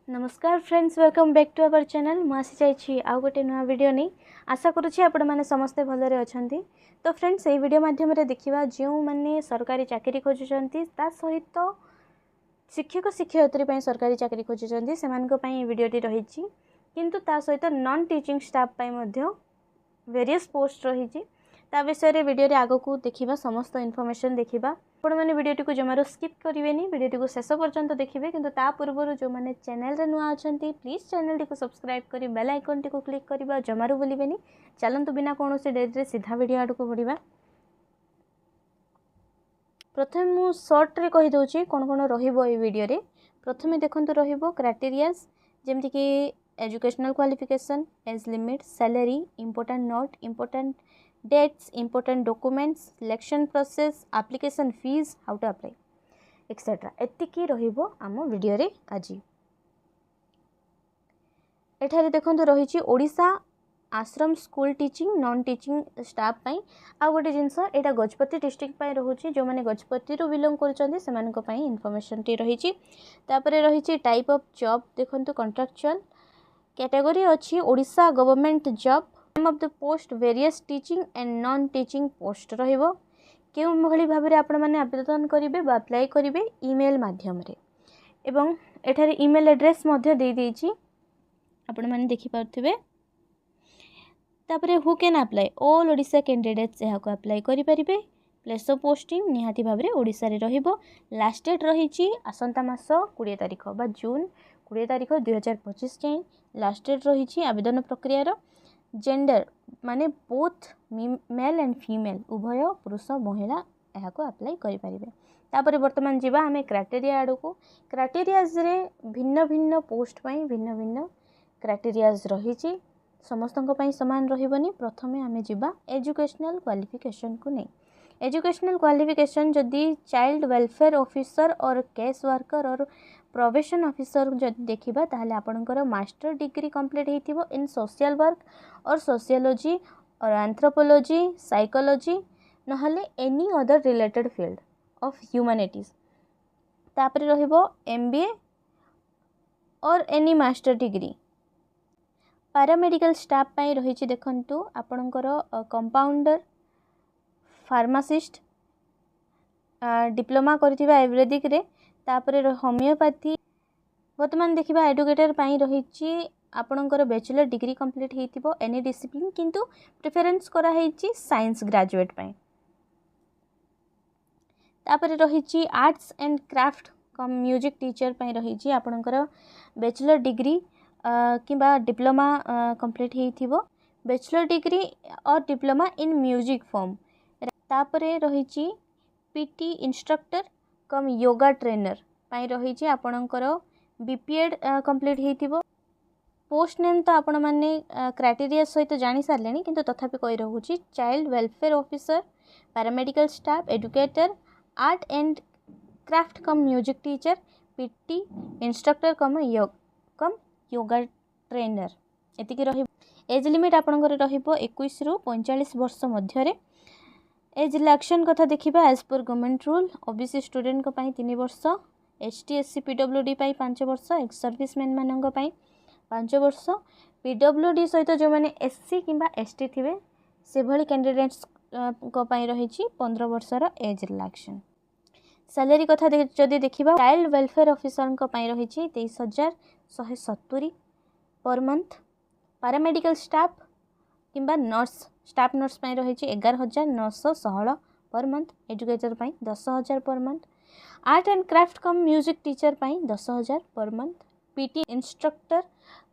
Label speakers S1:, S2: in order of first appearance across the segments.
S1: नमस्कार friends, welcome back to our channel. मुझे चाहिए आउ गोटे नुआ वीडियो नहीं आशा करुँची आपण मैंने समस्ते भलरे अच्छा। तो फ्रेंड्स ये वीडियो माध्यम देखा जो मैंने सरकारी चाकरी खोजुंट सहित शिक्षक शिक्षयित्री सरकारी चाकरी खोजुंट से वीडियोटी रही किंतु ता सहित non teaching staff various post रही ता विषय वीडियो आग को देखा समस्त इनफॉरमेशन देखा। आपण मैंने वीडियोटी को जमार स्किप करेंगे, वीडियोटी को शेष पर्यंत देखिए। किंतु ता पूर्व जो मैंने चैनल रे नुआ अच्छा प्लीज चैनल को सब्सक्राइब कर बेल आइकन टी को क्लिक करवा जमार भूलें। चलतु बिना कौन डेरी सीधा वीडियो आड़ को बढ़ा। प्रथम मु सर्ट रे कहीदे कौन कौन रीडियो। प्रथम देखु क्राइटेरियाज जमती कि educational qualification, age limit, salary, important note, important dates, important documents, selection process, application fee, how to apply etcetera एतिकी रहिबो आम वीडियो रे आज। एठारे देखंतु रही ओडिशा आश्रम school teaching non teaching staff पई आ गोटे जिनस एटा गजपति डिस्ट्रिक्ट पई रहउची। जो माने गजपति रो बिलोंग करचंदी सेमानक पई इन्फॉर्मेशन टी रही। तापरे रही टाइप ऑफ जॉब देखंतु कॉन्ट्रैक्चुअल कैटेगरी अच्छी Odisha government job. Name of the post various teaching and non teaching post रहिबो। केउ भली भाबरे आपण माने आवेदन करिवे बा अप्लाई करिवे ईमेल माध्यम रे एवं एठारे ईमेल एड्रेस मध्ये दे देछि आपण माने देखि पारथिबे। तापरे who can apply all Odisha candidates एहा को अप्लाई करि परिबे। प्लेस ऑफ पोस्टिंग निहाती भाबरे ओडिशा रे रहिबो। लास्ट डेट रहिछि आसंता मास 20 तारिख बा जून 20 तारिख 2025 जाए लास्ट डेट रही। आवेदन प्रक्रिया रो जेंडर माने बोथ मेल एंड फीमेल उभय पुरुष महिला यहाँ को अप्लाई करें। तापर बर्तमान जीवा आम क्राइटेरिया आड़ को। क्राइटेरियाज रे भिन्न भिन्न पोस्ट पाई भिन्न भिन्न क्राइटेरियाज रही समस्त सामान रही। प्रथमे आम जीवा एजुकेशनल क्वालिफिकेशन को नहीं। एजुकेशनल क्वालिफिकेशन जदि चाइल्ड वेलफेयर ऑफिसर और केस वर्कर और प्रोबेशन ऑफिसर जदि देखिबा ताहले आपणकर मास्टर डिग्री कंप्लीट हेतिबो इन सोशल वर्क और सोशियोलॉजी और एंथ्रोपोलॉजी साइकोलॉजी नहले any other related field of humanities. तापर रहिबो एमबीए और any master degree. Paramedical staff पाई रही देखंतु आपणकर कंपाउंडर, फार्मासिस्ट, डिप्लोमा करथिबा आयुर्वेदिक रे। तापर होमियोपैथी। वर्तमान देखिबा एडुकेटर पाई रही आपणकर bachelor degree complete हेतिबो any discipline किंतु प्रेफरेंस करा हेछि साइंस ग्रेजुएट पाई। तापर रही arts and craft cum music teacher पाई रही आपणकर बैचलर डिग्री किबा डिप्लोमा कंप्लीट हेतिबो बैचलर डिग्री और डिप्लोमा इन म्यूजिक फॉर्म। तापरे रही PT instructor cum yoga trainer पाई रही आपणकर बीपीएड कंप्लीट हेतिबो। पोस्ट नेम तो आपण माने क्राइटेरिया सहित जानी सारे किंतु तथापि कही रहूची child welfare officer, paramedical staff, educator, art and craft cum music teacher, PT instructor cum yoga trainer एतिकी रही। एज लिमिट आपणकर रहिबो 21 रु 45 वर्ष मध्य। एज रिलैक्शन कथा देखिबा as per government rule OBC student को पाई 3 वर्ष, एसटी एससी पीडब्ल्यूडी पाई 5 वर्ष, एक्स सर्विसमैन मानक पाई 5 वर्ष, पीडब्ल्यूडी सहित जो मैंने एससी किंबा एसटी थिबे से भली कैंडिडेट्स को पाई रही 15 वर्षर एज रिलैक्शन। सैलरी कथा जदि देखिबा चाइल्ड वेलफेयर ऑफिसर को पाई रही 23,170 पर मंथ। पैरामेडिकल स्टाफ किंबा नर्स स्टाफ नर्स पाई रही 11,916 पर मंथ। एजुकेटर पाई 10,000 per month. Art and craft cum music teacher पाई 10,000 per month. PT instructor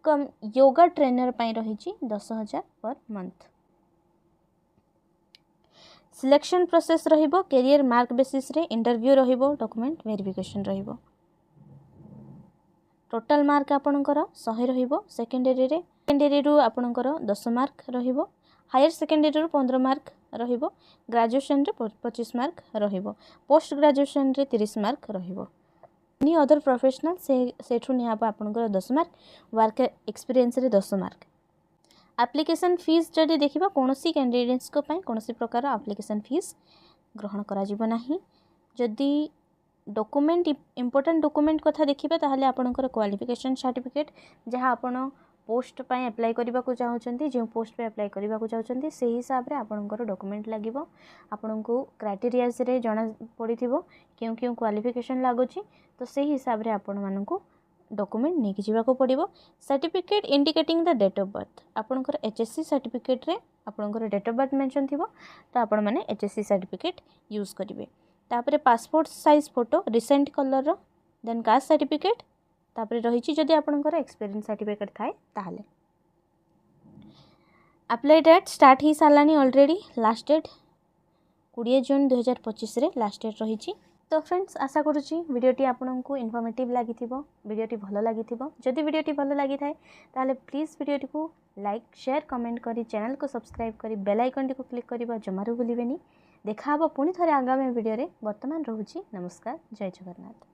S1: cum yoga trainer पाई रही 10,000 पर मंथ। सिलेक्शन प्रोसेस रहिबो कैरियर मार्क बेसिस रे interview रहिबो डॉक्यूमेंट वेरिफिकेशन रहिबो। टोटल मार्क आपणकर 100 रहिबो। सेकेंडरी रु आपणकर 10 मार्क रहिबो। हायर सेकेंडरी रु 15 मार्क रहिबो। ग्रेजुएशन रे 25 मार्क रहिबो। पोस्ट ग्रेजुएशन रे 30 मार्क रहिबो। एनी अदर प्रोफेशनल सेठू निहाबो आपणकर 10 मार्क। वर्क एक्सपीरियंस रे 10 मार्क। एप्लिकेशन फीस जदि देखिबा कोनोसी कैंडिडेट्स को पाई कोनोसी प्रकार एप्लिकेशन फीस ग्रहण करा जिवो नाही। जदि डॉक्यूमेंट इंपोर्टेंट डॉक्यूमेंट कथा देखिबा ताहले आपनकर क्वालिफिकेशन सर्टिफिकेट जहाँ आपण पोस्ट पाई अप्लाई करबा को चाहउछंती जे पोस्ट पे अप्लाई करबा को चाहउछंती से हिसाब रे आपनकर डॉक्यूमेंट लागिवो आपनको क्राइटेरियाज रे जणा पड़िथिबो क्यों क्यों क्वालिफिकेशन लागुची तो से हिसाब रे आपण माननको डॉक्यूमेंट नेकी जीवा को पड़िबो certificate indicating the date of birth आपनकर एचएससी सर्टिफिकेट रे आपनकर डेट ऑफ बर्थ मेंशन थिबो तो आपण माने एचएससी सर्टिफिकेट यूज करिवे तापरे passport size photo recent colour रो देन कास्ट सर्टिफिकेट तापरे रहिछि जदि आपनकर एक्सपीरियंस सर्टिफिकेट थाए ताहले अप्लाई डेट स्टार्ट ही सालानी ऑलरेडी लास्ट डेट 20 जून 2025 रे लास्ट डेट रहिछि तो फ्रेंड्स आशा करूची वीडियोटी आपनको इनफॉर्मेटिव लागिथिबो वीडियोटी भलो लागिथिबो जदि वीडियोटी भलो लागि थाए ताहले प्लीज वीडियोटी को लाइक शेयर कमेंट करी चैनल को सब्सक्राइब करी बेल आइकन को क्लिक करबा जमारू भूलिबेनी देखा हबो पुनी थरे आगामी वीडियो रे वर्तमान रहूची नमस्कार जय जगन्नाथ।